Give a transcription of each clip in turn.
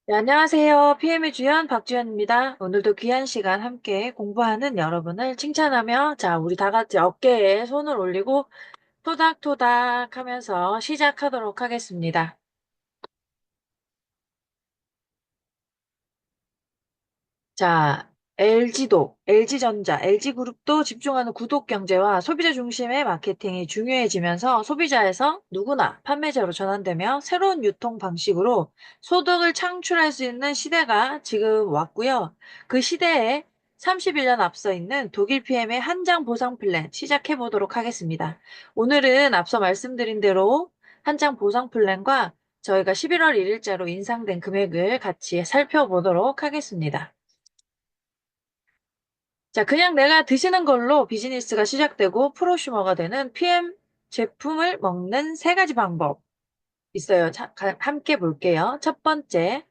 네, 안녕하세요. PM의 주연 박주연입니다. 오늘도 귀한 시간 함께 공부하는 여러분을 칭찬하며, 자, 우리 다 같이 어깨에 손을 올리고 토닥토닥 하면서 시작하도록 하겠습니다. 자, LG도, LG전자, LG그룹도 집중하는 구독 경제와 소비자 중심의 마케팅이 중요해지면서 소비자에서 누구나 판매자로 전환되며 새로운 유통 방식으로 소득을 창출할 수 있는 시대가 지금 왔고요. 그 시대에 31년 앞서 있는 독일 PM의 한장 보상 플랜 시작해 보도록 하겠습니다. 오늘은 앞서 말씀드린 대로 한장 보상 플랜과 저희가 11월 1일자로 인상된 금액을 같이 살펴보도록 하겠습니다. 자, 그냥 내가 드시는 걸로 비즈니스가 시작되고 프로슈머가 되는 PM 제품을 먹는 세 가지 방법 있어요. 자, 함께 볼게요. 첫 번째,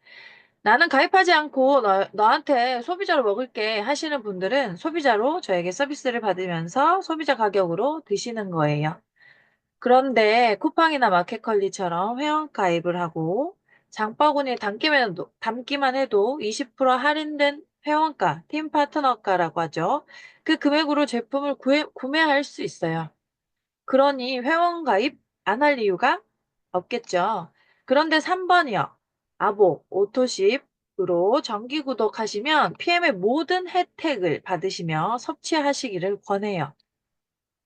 나는 가입하지 않고 너한테 소비자로 먹을게 하시는 분들은 소비자로 저에게 서비스를 받으면서 소비자 가격으로 드시는 거예요. 그런데 쿠팡이나 마켓컬리처럼 회원 가입을 하고 장바구니에 담기만 해도 20% 할인된 회원가, 팀 파트너가라고 하죠. 그 금액으로 제품을 구매할 수 있어요. 그러니 회원 가입 안 할 이유가 없겠죠. 그런데 3번이요. 오토십으로 정기 구독하시면 PM의 모든 혜택을 받으시며 섭취하시기를 권해요.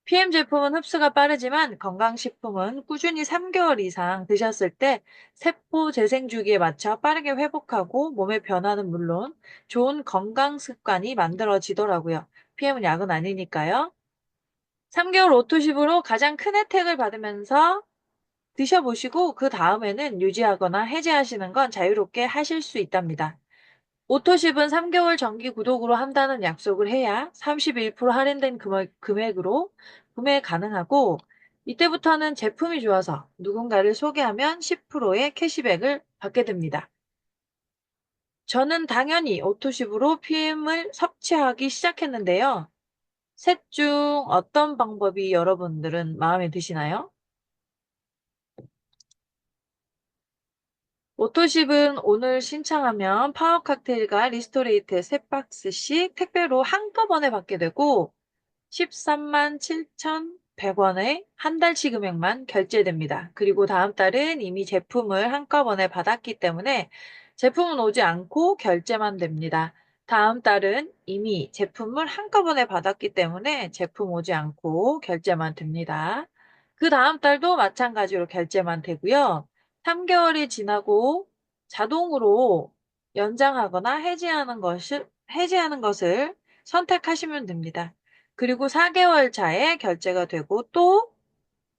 PM 제품은 흡수가 빠르지만 건강식품은 꾸준히 3개월 이상 드셨을 때 세포 재생 주기에 맞춰 빠르게 회복하고 몸의 변화는 물론 좋은 건강 습관이 만들어지더라고요. PM은 약은 아니니까요. 3개월 오토십으로 가장 큰 혜택을 받으면서 드셔보시고 그 다음에는 유지하거나 해지하시는 건 자유롭게 하실 수 있답니다. 오토십은 3개월 정기 구독으로 한다는 약속을 해야 31% 할인된 금액으로 구매 가능하고 이때부터는 제품이 좋아서 누군가를 소개하면 10%의 캐시백을 받게 됩니다. 저는 당연히 오토십으로 PM을 섭취하기 시작했는데요. 셋 중 어떤 방법이 여러분들은 마음에 드시나요? 오토십은 오늘 신청하면 파워 칵테일과 리스토레이트 3박스씩 택배로 한꺼번에 받게 되고 13만 7,100원의 한 달치 금액만 결제됩니다. 그리고 다음 달은 이미 제품을 한꺼번에 받았기 때문에 제품은 오지 않고 결제만 됩니다. 다음 달은 이미 제품을 한꺼번에 받았기 때문에 제품 오지 않고 결제만 됩니다. 그 다음 달도 마찬가지로 결제만 되고요. 3개월이 지나고 자동으로 연장하거나 해지하는 것을 선택하시면 됩니다. 그리고 4개월 차에 결제가 되고 또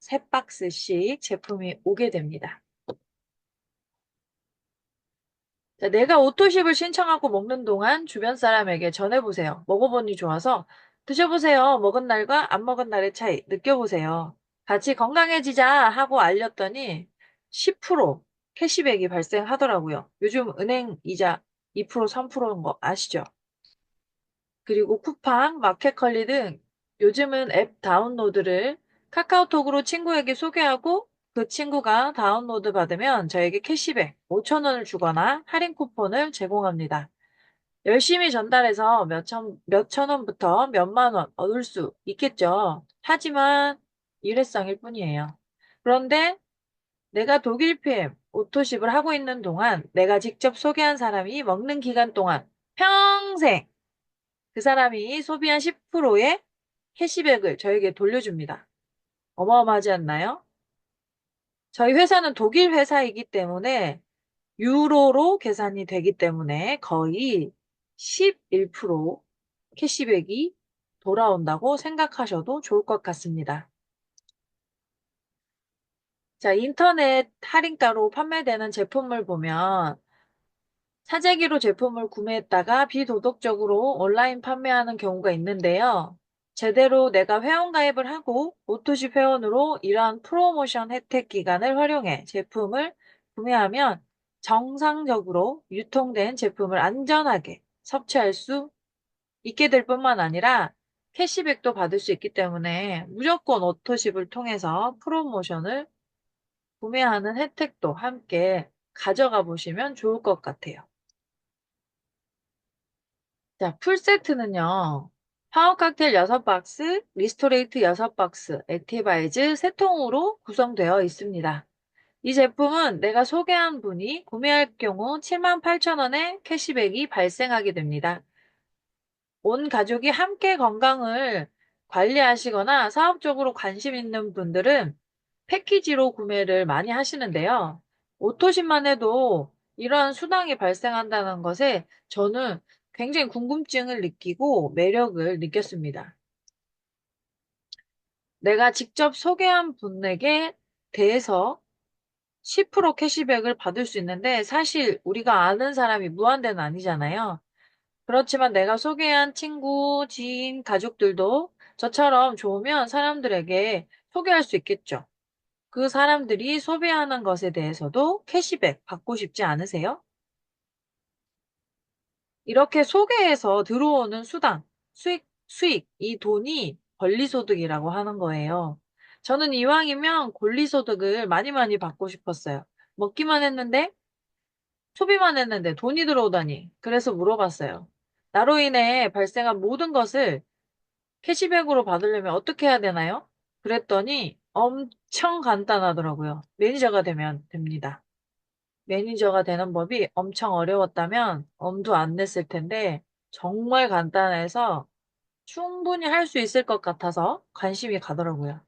3박스씩 제품이 오게 됩니다. 자, 내가 오토십을 신청하고 먹는 동안 주변 사람에게 전해보세요. 먹어보니 좋아서 드셔보세요. 먹은 날과 안 먹은 날의 차이 느껴보세요. 같이 건강해지자 하고 알렸더니 10% 캐시백이 발생하더라고요. 요즘 은행 이자 2%, 3%인 거 아시죠? 그리고 쿠팡, 마켓컬리 등 요즘은 앱 다운로드를 카카오톡으로 친구에게 소개하고 그 친구가 다운로드 받으면 저에게 캐시백 5,000원을 주거나 할인 쿠폰을 제공합니다. 열심히 전달해서 몇천 원부터 몇만 원 얻을 수 있겠죠. 하지만 일회성일 뿐이에요. 그런데 내가 독일 PM 오토십을 하고 있는 동안 내가 직접 소개한 사람이 먹는 기간 동안 평생 그 사람이 소비한 10%의 캐시백을 저에게 돌려줍니다. 어마어마하지 않나요? 저희 회사는 독일 회사이기 때문에 유로로 계산이 되기 때문에 거의 11% 캐시백이 돌아온다고 생각하셔도 좋을 것 같습니다. 자, 인터넷 할인가로 판매되는 제품을 보면 사재기로 제품을 구매했다가 비도덕적으로 온라인 판매하는 경우가 있는데요. 제대로 내가 회원가입을 하고 오토십 회원으로 이러한 프로모션 혜택 기간을 활용해 제품을 구매하면 정상적으로 유통된 제품을 안전하게 섭취할 수 있게 될 뿐만 아니라 캐시백도 받을 수 있기 때문에 무조건 오토십을 통해서 프로모션을 구매하는 혜택도 함께 가져가 보시면 좋을 것 같아요. 자, 풀세트는요. 파워 칵테일 6박스, 리스토레이트 6박스, 액티바이즈 3통으로 구성되어 있습니다. 이 제품은 내가 소개한 분이 구매할 경우 78,000원의 캐시백이 발생하게 됩니다. 온 가족이 함께 건강을 관리하시거나 사업적으로 관심 있는 분들은 패키지로 구매를 많이 하시는데요. 오토십만 해도 이러한 수당이 발생한다는 것에 저는 굉장히 궁금증을 느끼고 매력을 느꼈습니다. 내가 직접 소개한 분에게 대해서 10% 캐시백을 받을 수 있는데 사실 우리가 아는 사람이 무한대는 아니잖아요. 그렇지만 내가 소개한 친구, 지인, 가족들도 저처럼 좋으면 사람들에게 소개할 수 있겠죠. 그 사람들이 소비하는 것에 대해서도 캐시백 받고 싶지 않으세요? 이렇게 소개해서 들어오는 수당, 수익, 이 돈이 권리소득이라고 하는 거예요. 저는 이왕이면 권리소득을 많이 받고 싶었어요. 먹기만 했는데, 소비만 했는데 돈이 들어오다니. 그래서 물어봤어요. 나로 인해 발생한 모든 것을 캐시백으로 받으려면 어떻게 해야 되나요? 그랬더니 엄청 간단하더라고요. 매니저가 되면 됩니다. 매니저가 되는 법이 엄청 어려웠다면 엄두 안 냈을 텐데 정말 간단해서 충분히 할 수 있을 것 같아서 관심이 가더라고요.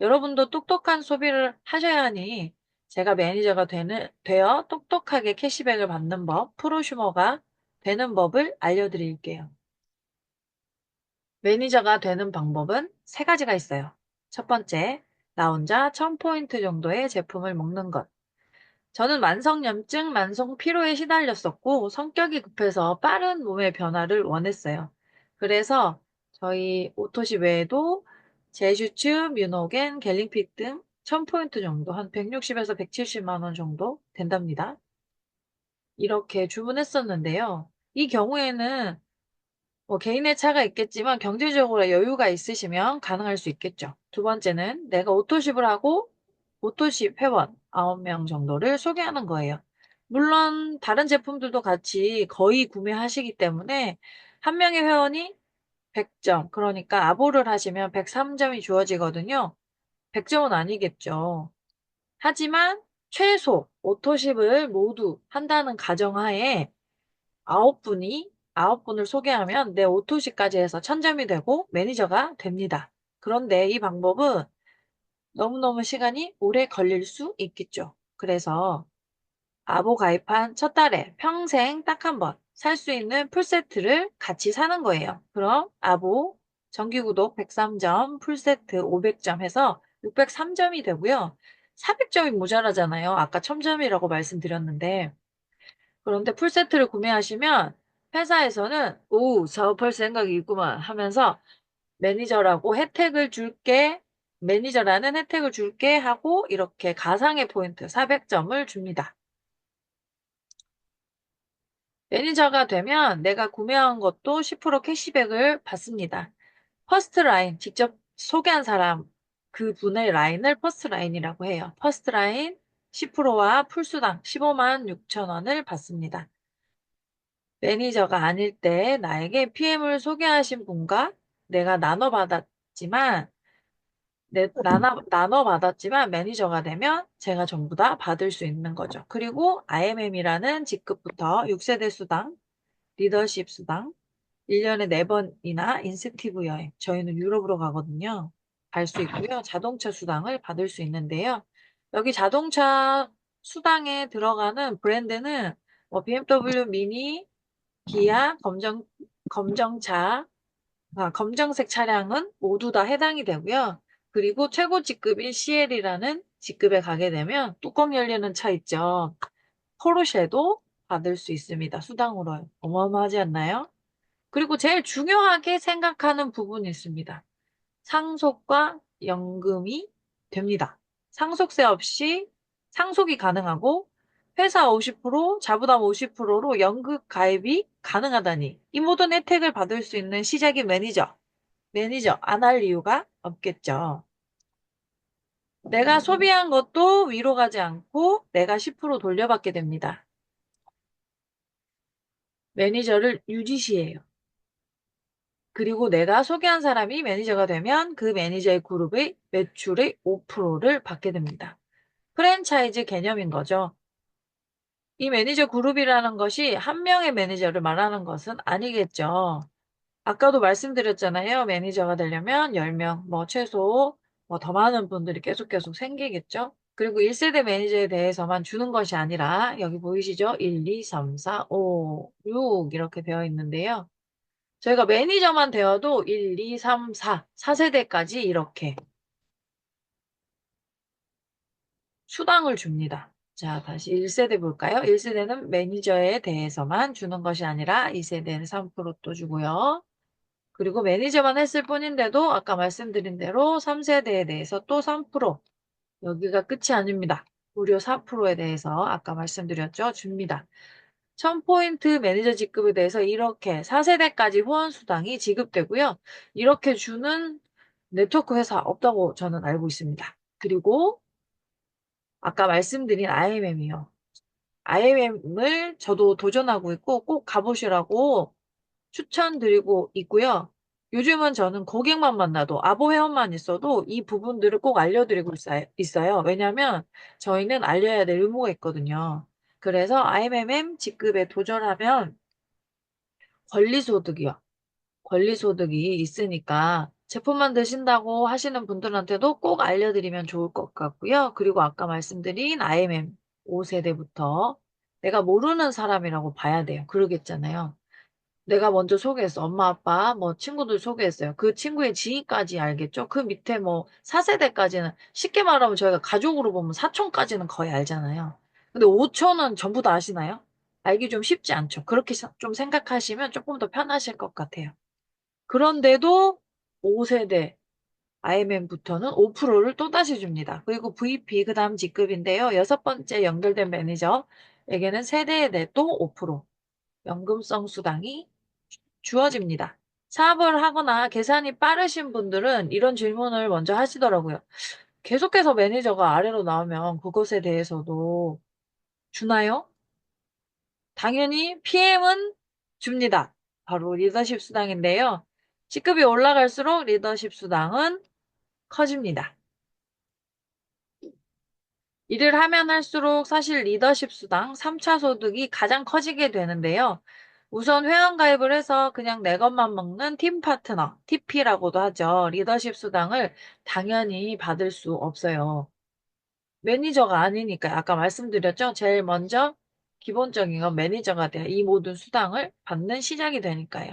여러분도 똑똑한 소비를 하셔야 하니 제가 매니저가 되어 똑똑하게 캐시백을 받는 법, 프로슈머가 되는 법을 알려드릴게요. 매니저가 되는 방법은 세 가지가 있어요. 첫 번째, 나 혼자 1000포인트 정도의 제품을 먹는 것. 저는 만성염증, 만성피로에 시달렸었고 성격이 급해서 빠른 몸의 변화를 원했어요. 그래서 저희 오토시 외에도 제슈츠, 뮤노겐, 갤링픽 등 1000포인트 정도, 한 160에서 170만 원 정도 된답니다. 이렇게 주문했었는데요. 이 경우에는 뭐 개인의 차가 있겠지만 경제적으로 여유가 있으시면 가능할 수 있겠죠. 두 번째는 내가 오토십을 하고 오토십 회원 9명 정도를 소개하는 거예요. 물론 다른 제품들도 같이 거의 구매하시기 때문에 한 명의 회원이 100점, 그러니까 아보를 하시면 103점이 주어지거든요. 100점은 아니겠죠. 하지만 최소 오토십을 모두 한다는 가정하에 9분을 소개하면 내 오토시까지 해서 1000점이 되고 매니저가 됩니다. 그런데 이 방법은 너무너무 시간이 오래 걸릴 수 있겠죠. 그래서 아보 가입한 첫 달에 평생 딱 한 번 살 수 있는 풀세트를 같이 사는 거예요. 그럼 아보 정기구독 103점, 풀세트 500점 해서 603점이 되고요. 400점이 모자라잖아요. 아까 1000점이라고 말씀드렸는데. 그런데 풀세트를 구매하시면 회사에서는 오, 사업할 생각이 있구만 하면서 매니저라고 혜택을 줄게, 매니저라는 혜택을 줄게 하고 이렇게 가상의 포인트 400점을 줍니다. 매니저가 되면 내가 구매한 것도 10% 캐시백을 받습니다. 퍼스트 라인, 직접 소개한 사람, 그 분의 라인을 퍼스트 라인이라고 해요. 퍼스트 라인 10%와 풀수당 15만 6천 원을 받습니다. 매니저가 아닐 때 나에게 PM을 소개하신 분과 내가 나눠받았지만 매니저가 되면 제가 전부 다 받을 수 있는 거죠. 그리고 IMM이라는 직급부터 6세대 수당, 리더십 수당, 1년에 4번이나 인센티브 여행, 저희는 유럽으로 가거든요. 갈 수 있고요. 자동차 수당을 받을 수 있는데요. 여기 자동차 수당에 들어가는 브랜드는 뭐 BMW 미니, 기아, 검정차, 검정색 차량은 모두 다 해당이 되고요. 그리고 최고 직급인 CL이라는 직급에 가게 되면 뚜껑 열리는 차 있죠. 포르쉐도 받을 수 있습니다. 수당으로. 어마어마하지 않나요? 그리고 제일 중요하게 생각하는 부분이 있습니다. 상속과 연금이 됩니다. 상속세 없이 상속이 가능하고 회사 50%, 자부담 50%로 연금 가입이 가능하다니 이 모든 혜택을 받을 수 있는 시작이 매니저 안 할 이유가 없겠죠. 내가 소비한 것도 위로 가지 않고 내가 10% 돌려받게 됩니다. 매니저를 유지시해요. 그리고 내가 소개한 사람이 매니저가 되면 그 매니저의 그룹의 매출의 5%를 받게 됩니다. 프랜차이즈 개념인 거죠. 이 매니저 그룹이라는 것이 한 명의 매니저를 말하는 것은 아니겠죠. 아까도 말씀드렸잖아요. 매니저가 되려면 10명, 뭐 최소 뭐 더 많은 분들이 계속 생기겠죠. 그리고 1세대 매니저에 대해서만 주는 것이 아니라 여기 보이시죠? 1, 2, 3, 4, 5, 6 이렇게 되어 있는데요. 저희가 매니저만 되어도 1, 2, 3, 4, 4세대까지 이렇게 수당을 줍니다. 자, 다시 1세대 볼까요? 1세대는 매니저에 대해서만 주는 것이 아니라 2세대는 3%또 주고요. 그리고 매니저만 했을 뿐인데도 아까 말씀드린 대로 3세대에 대해서 또 3%, 여기가 끝이 아닙니다. 무려 4%에 대해서 아까 말씀드렸죠? 줍니다. 1000포인트 매니저 직급에 대해서 이렇게 4세대까지 후원수당이 지급되고요. 이렇게 주는 네트워크 회사 없다고 저는 알고 있습니다. 그리고 아까 말씀드린 IMM이요. IMM을 저도 도전하고 있고 꼭 가보시라고 추천드리고 있고요. 요즘은 저는 고객만 만나도 아보 회원만 있어도 이 부분들을 꼭 알려드리고 있어요. 왜냐하면 저희는 알려야 될 의무가 있거든요. 그래서 IMM 직급에 도전하면 권리소득이요. 권리소득이 있으니까 제품 만드신다고 하시는 분들한테도 꼭 알려드리면 좋을 것 같고요. 그리고 아까 말씀드린 IMM 5세대부터 내가 모르는 사람이라고 봐야 돼요. 그러겠잖아요. 내가 먼저 소개했어. 엄마, 아빠, 뭐 친구들 소개했어요. 그 친구의 지인까지 알겠죠? 그 밑에 뭐 4세대까지는 쉽게 말하면 저희가 가족으로 보면 사촌까지는 거의 알잖아요. 근데 5촌은 전부 다 아시나요? 알기 좀 쉽지 않죠. 그렇게 좀 생각하시면 조금 더 편하실 것 같아요. 그런데도 5세대 IMM부터는 5%를 또다시 줍니다. 그리고 VP, 그 다음 직급인데요. 여섯 번째 연결된 매니저에게는 세대에 대해 또 5% 연금성 수당이 주어집니다. 사업을 하거나 계산이 빠르신 분들은 이런 질문을 먼저 하시더라고요. 계속해서 매니저가 아래로 나오면 그것에 대해서도 주나요? 당연히 PM은 줍니다. 바로 리더십 수당인데요. 직급이 올라갈수록 리더십 수당은 커집니다. 일을 하면 할수록 사실 리더십 수당 3차 소득이 가장 커지게 되는데요. 우선 회원 가입을 해서 그냥 내 것만 먹는 팀 파트너, TP라고도 하죠. 리더십 수당을 당연히 받을 수 없어요. 매니저가 아니니까 아까 말씀드렸죠. 제일 먼저 기본적인 건 매니저가 돼야 이 모든 수당을 받는 시작이 되니까요.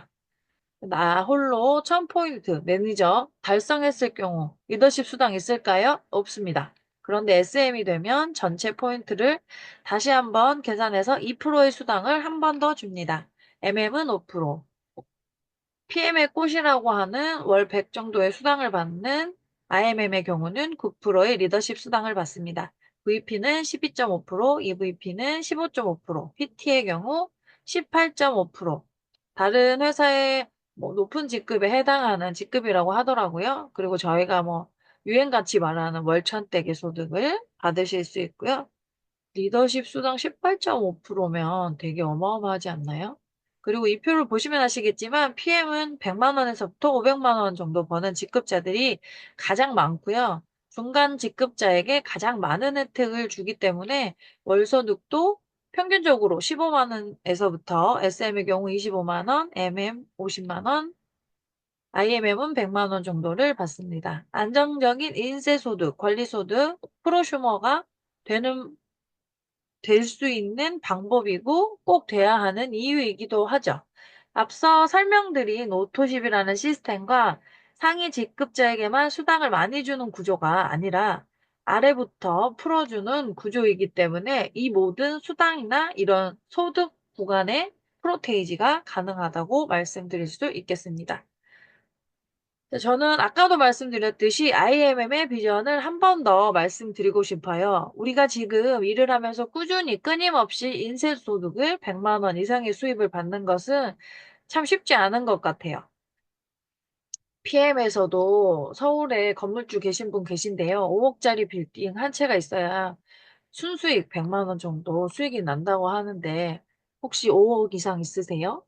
나 홀로 1000포인트 매니저 달성했을 경우 리더십 수당 있을까요? 없습니다. 그런데 SM이 되면 전체 포인트를 다시 한번 계산해서 2%의 수당을 한 번 더 줍니다. MM은 5%, PM의 꽃이라고 하는 월 100 정도의 수당을 받는 IMM의 경우는 9%의 리더십 수당을 받습니다. VP는 12.5%, EVP는 15.5%, PT의 경우 18.5%. 다른 회사의 뭐 높은 직급에 해당하는 직급이라고 하더라고요. 그리고 저희가 뭐 유행같이 말하는 월천대계 소득을 받으실 수 있고요. 리더십 수당 18.5%면 되게 어마어마하지 않나요? 그리고 이 표를 보시면 아시겠지만 PM은 100만 원에서부터 500만 원 정도 버는 직급자들이 가장 많고요. 중간 직급자에게 가장 많은 혜택을 주기 때문에 월소득도 평균적으로 15만 원에서부터 SM의 경우 25만 원, MM 50만 원, IMM은 100만 원 정도를 받습니다. 안정적인 인세소득, 권리소득, 프로슈머가 되는 될 수 있는 방법이고 꼭 돼야 하는 이유이기도 하죠. 앞서 설명드린 오토십이라는 시스템과 상위 직급자에게만 수당을 많이 주는 구조가 아니라 아래부터 풀어주는 구조이기 때문에 이 모든 수당이나 이런 소득 구간의 프로테이지가 가능하다고 말씀드릴 수 있겠습니다. 저는 아까도 말씀드렸듯이 IMM의 비전을 한 번 더 말씀드리고 싶어요. 우리가 지금 일을 하면서 꾸준히 끊임없이 인쇄소득을 100만 원 이상의 수입을 받는 것은 참 쉽지 않은 것 같아요. PM에서도 서울에 건물주 계신 분 계신데요. 5억짜리 빌딩 한 채가 있어야 순수익 100만 원 정도 수익이 난다고 하는데 혹시 5억 이상 있으세요?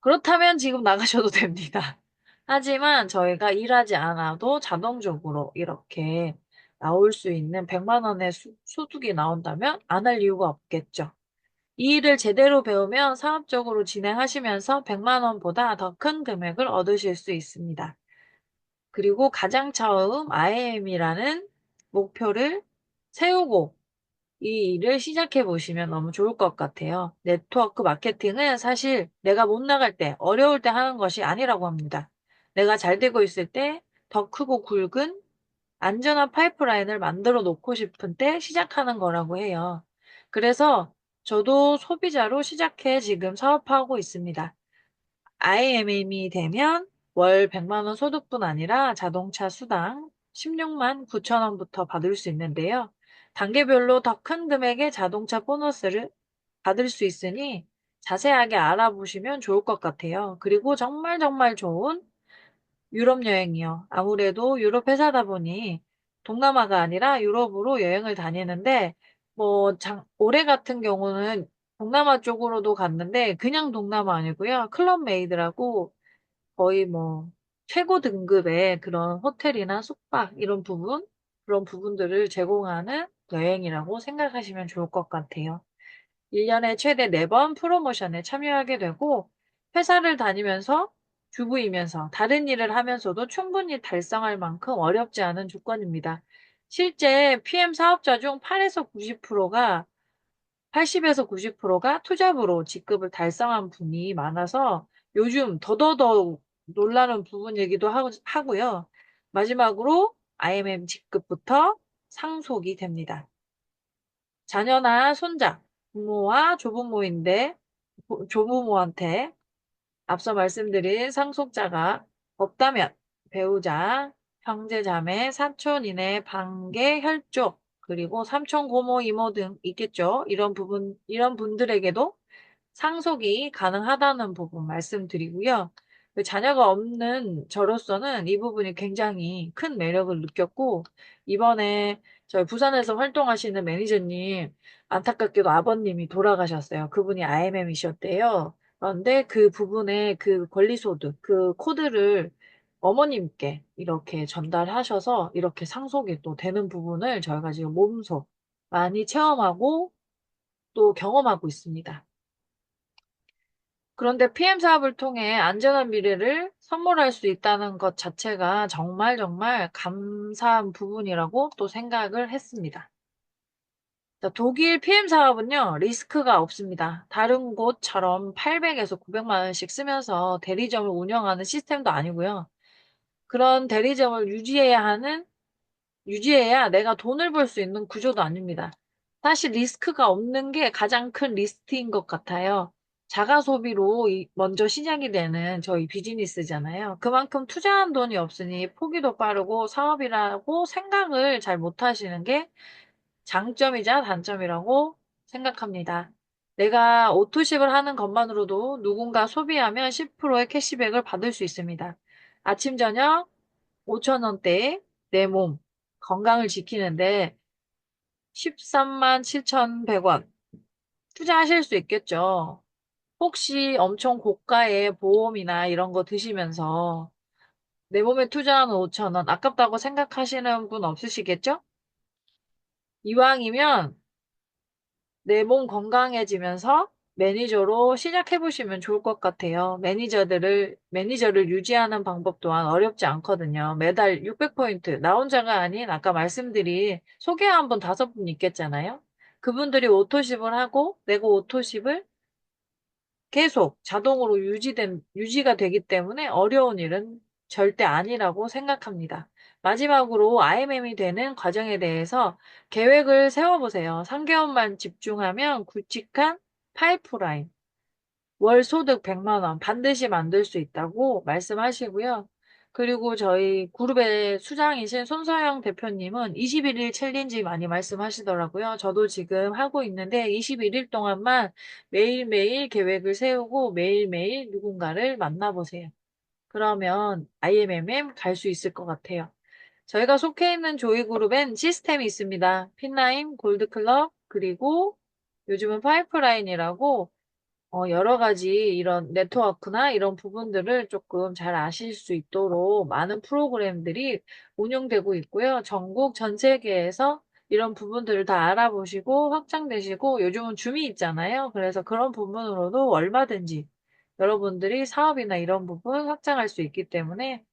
그렇다면 지금 나가셔도 됩니다. 하지만 저희가 일하지 않아도 자동적으로 이렇게 나올 수 있는 100만 원의 소득이 나온다면 안 할 이유가 없겠죠. 이 일을 제대로 배우면 사업적으로 진행하시면서 100만 원보다 더 큰 금액을 얻으실 수 있습니다. 그리고 가장 처음 IM이라는 목표를 세우고 이 일을 시작해 보시면 너무 좋을 것 같아요. 네트워크 마케팅은 사실 내가 못 나갈 때, 어려울 때 하는 것이 아니라고 합니다. 내가 잘 되고 있을 때 더 크고 굵은 안전한 파이프라인을 만들어 놓고 싶은 때 시작하는 거라고 해요. 그래서 저도 소비자로 시작해 지금 사업하고 있습니다. IMM이 되면 월 100만 원 소득뿐 아니라 자동차 수당 16만 9천 원부터 받을 수 있는데요. 단계별로 더 큰 금액의 자동차 보너스를 받을 수 있으니 자세하게 알아보시면 좋을 것 같아요. 그리고 정말 정말 좋은 유럽 여행이요. 아무래도 유럽 회사다 보니 동남아가 아니라 유럽으로 여행을 다니는데 올해 같은 경우는 동남아 쪽으로도 갔는데 그냥 동남아 아니고요. 클럽 메이드라고 거의 최고 등급의 그런 호텔이나 숙박 이런 그런 부분들을 제공하는 여행이라고 생각하시면 좋을 것 같아요. 1년에 최대 4번 프로모션에 참여하게 되고 회사를 다니면서 주부이면서 다른 일을 하면서도 충분히 달성할 만큼 어렵지 않은 조건입니다. 실제 PM 사업자 중 80에서 90%가 투잡으로 직급을 달성한 분이 많아서 요즘 더더더 놀라는 부분이기도 하고요. 마지막으로 IMM 직급부터 상속이 됩니다. 자녀나 손자, 부모와 조부모한테 앞서 말씀드린 상속자가 없다면 배우자, 형제자매, 사촌이네, 반계, 혈족, 그리고 삼촌, 고모, 이모 등 있겠죠. 이런 분들에게도 상속이 가능하다는 부분 말씀드리고요. 그 자녀가 없는 저로서는 이 부분이 굉장히 큰 매력을 느꼈고, 이번에 저희 부산에서 활동하시는 매니저님, 안타깝게도 아버님이 돌아가셨어요. 그분이 IMM이셨대요. 그런데 그 부분에 그 권리소득, 그 코드를 어머님께 이렇게 전달하셔서 이렇게 상속이 또 되는 부분을 저희가 지금 몸소 많이 체험하고 또 경험하고 있습니다. 그런데 PM 사업을 통해 안전한 미래를 선물할 수 있다는 것 자체가 정말 정말 감사한 부분이라고 또 생각을 했습니다. 자, 독일 PM 사업은요, 리스크가 없습니다. 다른 곳처럼 800에서 900만 원씩 쓰면서 대리점을 운영하는 시스템도 아니고요. 그런 대리점을 유지해야 내가 돈을 벌 수 있는 구조도 아닙니다. 사실 리스크가 없는 게 가장 큰 리스크인 것 같아요. 자가 소비로 먼저 시작이 되는 저희 비즈니스잖아요. 그만큼 투자한 돈이 없으니 포기도 빠르고 사업이라고 생각을 잘 못하시는 게 장점이자 단점이라고 생각합니다. 내가 오토십을 하는 것만으로도 누군가 소비하면 10%의 캐시백을 받을 수 있습니다. 아침, 저녁 5천 원대에 내 몸, 건강을 지키는데 13만 7,100원 투자하실 수 있겠죠. 혹시 엄청 고가의 보험이나 이런 거 드시면서 내 몸에 투자하는 5천 원 아깝다고 생각하시는 분 없으시겠죠? 이왕이면 내 몸 건강해지면서 매니저로 시작해보시면 좋을 것 같아요. 매니저를 유지하는 방법 또한 어렵지 않거든요. 매달 600포인트, 나 혼자가 아닌 아까 말씀드린 소개한 분 5분 있겠잖아요. 그분들이 오토십을 하고 내가 오토십을 계속 자동으로 유지가 되기 때문에 어려운 일은 절대 아니라고 생각합니다. 마지막으로 IMM이 되는 과정에 대해서 계획을 세워보세요. 3개월만 집중하면 굵직한 파이프라인, 월 소득 100만 원 반드시 만들 수 있다고 말씀하시고요. 그리고 저희 그룹의 수장이신 손서영 대표님은 21일 챌린지 많이 말씀하시더라고요. 저도 지금 하고 있는데 21일 동안만 매일매일 계획을 세우고 매일매일 누군가를 만나보세요. 그러면 IMMM 갈 수 있을 것 같아요. 저희가 속해 있는 조이 그룹엔 시스템이 있습니다. 핀라임, 골드클럽, 그리고 요즘은 파이프라인이라고 여러 가지 이런 네트워크나 이런 부분들을 조금 잘 아실 수 있도록 많은 프로그램들이 운영되고 있고요. 전국 전 세계에서 이런 부분들을 다 알아보시고 확장되시고 요즘은 줌이 있잖아요. 그래서 그런 부분으로도 얼마든지 여러분들이 사업이나 이런 부분 확장할 수 있기 때문에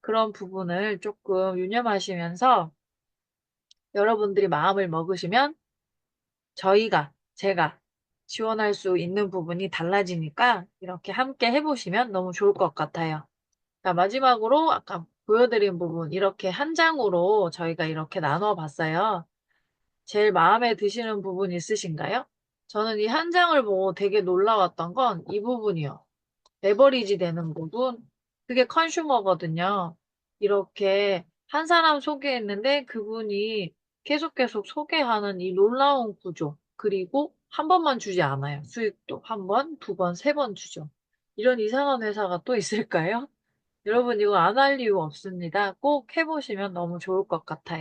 그런 부분을 조금 유념하시면서 여러분들이 마음을 먹으시면 제가 지원할 수 있는 부분이 달라지니까 이렇게 함께 해보시면 너무 좋을 것 같아요. 자, 마지막으로 아까 보여드린 부분 이렇게 한 장으로 저희가 이렇게 나눠 봤어요. 제일 마음에 드시는 부분 있으신가요? 저는 이 한 장을 보고 되게 놀라웠던 건 이 부분이요. 레버리지 되는 부분, 그게 컨슈머거든요. 이렇게 한 사람 소개했는데 그분이 계속 소개하는 이 놀라운 구조, 그리고 한 번만 주지 않아요. 수익도 한 번, 두 번, 세 번 주죠. 이런 이상한 회사가 또 있을까요? 여러분 이거 안 할 이유 없습니다. 꼭 해보시면 너무 좋을 것 같아요.